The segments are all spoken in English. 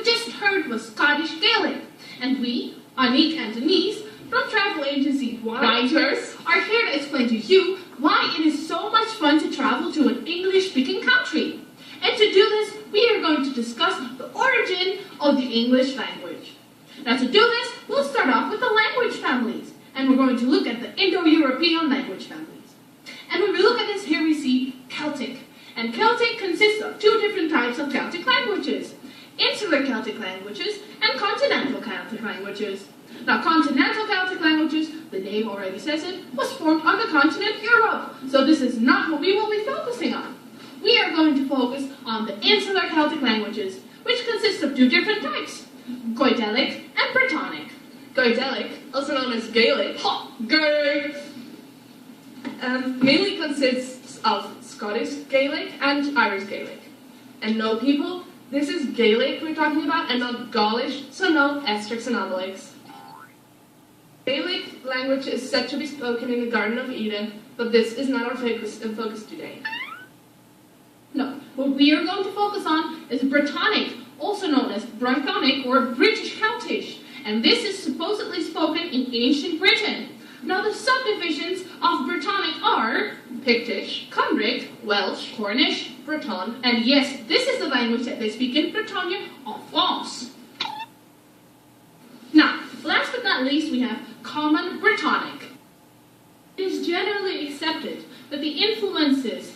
you just heard was Scottish Gaelic, and we, Anik and Denise, from travel agency Writers, are here to explain to you why it is so much fun to travel to an English-speaking country. And to do this, we are going to discuss the origin of the English language. Now to do this, we'll start off with the language families, and we're going to look at the Indo-European language families. And when we look at this, here we see Celtic. And Celtic consists of two different types of Celtic languages: insular Celtic languages and continental Celtic languages. Now, continental Celtic languages, the name already says it, was formed on the continent Europe. So this is not what we will be focusing on. We are going to focus on the insular Celtic languages, which consist of two different types: Gaelic and Brittonic. Gaelic, also known as Gaelic, mainly consists of Scottish Gaelic and Irish Gaelic. And no, people, this is Gaelic we're talking about and not Gaulish, so no asterisks and obelisks. Gaelic language is said to be spoken in the Garden of Eden, but this is not our focus today. No, what we are going to focus on is Brittonic, also known as Brythonic or British Celtic, and this is supposedly spoken in ancient Britain. Now the subdivisions of Brittonic are Pictish, Cumbric, Welsh, Cornish, Breton, and yes, this is the language that they speak in Bretagne en France. Now, last but not least, we have Common Brittonic. It is generally accepted that the influences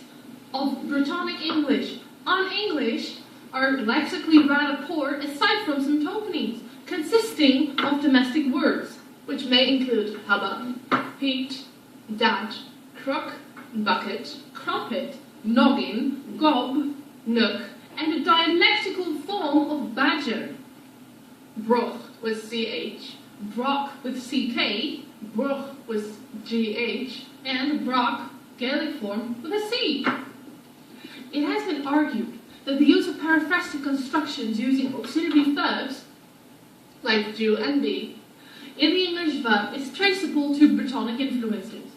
of Brittonic English on English are lexically rather poor, aside from some tokenings, consisting of domestic words, which may include hubba, peat, dad, crook, bucket, crumpet, noggin, gob, nook, and a dialectical form of badger. broch with ch, Brock with ck, broch with gh, and brock, Gaelic form, with a c. It has been argued that the use of periphrastic constructions using auxiliary verbs, like do and be, in the English verb is traceable to Brittonic influences,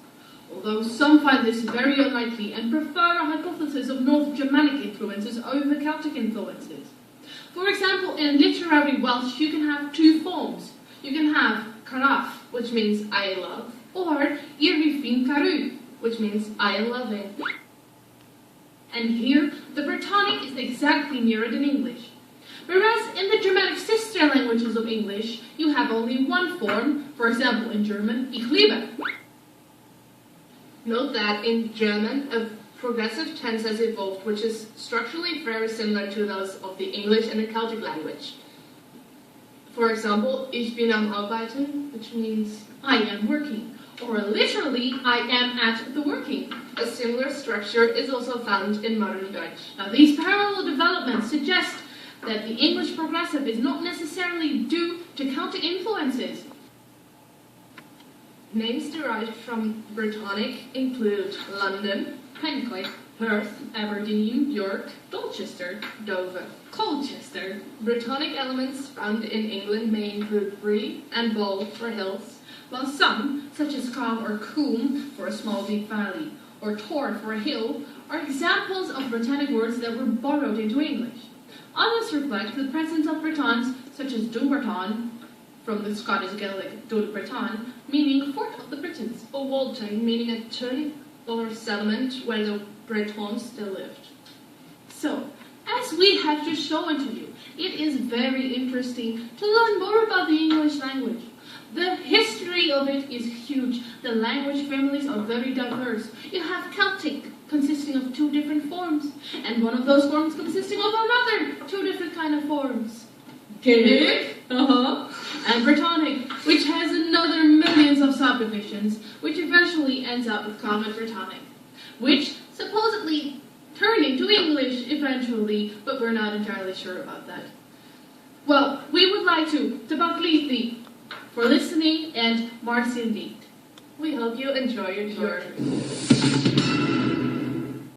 although some find this very unlikely and prefer a hypothesis of North Germanic influences over Celtic influences. For example, in literary Welsh, you can have two forms. You can have caraf, which means I love, or irifin caru, which means I am loving. And here, the Brittonic is exactly mirrored in English. Whereas in the Germanic sister languages of English, you have only one form. For example, in German, ich liebe. Note that in German, a progressive tense has evolved, which is structurally very similar to those of the English and the Celtic language. For example, ich bin am Arbeiten, which means I am working, or literally, I am at the working. A similar structure is also found in modern Dutch. Now, these parallel developments suggest that the English progressive is not necessarily due to Celtic influences. Names derived from Brittonic include London, Penkly, Perth, Aberdeen, York, Dorchester, Dover. Colchester. Brittonic elements found in England may include Bree and Bowl for hills, while some, such as Cam or Coombe for a small deep valley, or Tor for a hill, are examples of Brittonic words that were borrowed into English. Others reflect the presence of Bretons, such as Dumbarton, from the Scottish Gaelic Dun Breton, meaning fort of the Britons, or Walton, meaning a town or settlement where the Bretons still lived. So, as we have just shown to you, it is very interesting to learn more about the English language. The history of it is huge. The language families are very diverse. You have Celtic, consisting of two different forms, and one of those forms consisting of another two different kind of forms. Gaelic, and Brittonic, which has another millions of subdivisions, which eventually ends up with Common Brittonic, which supposedly turned into English eventually, but we're not entirely sure about that. Well, we would like to Tabaklithi for listening and Mars indeed. We hope you enjoy your tour.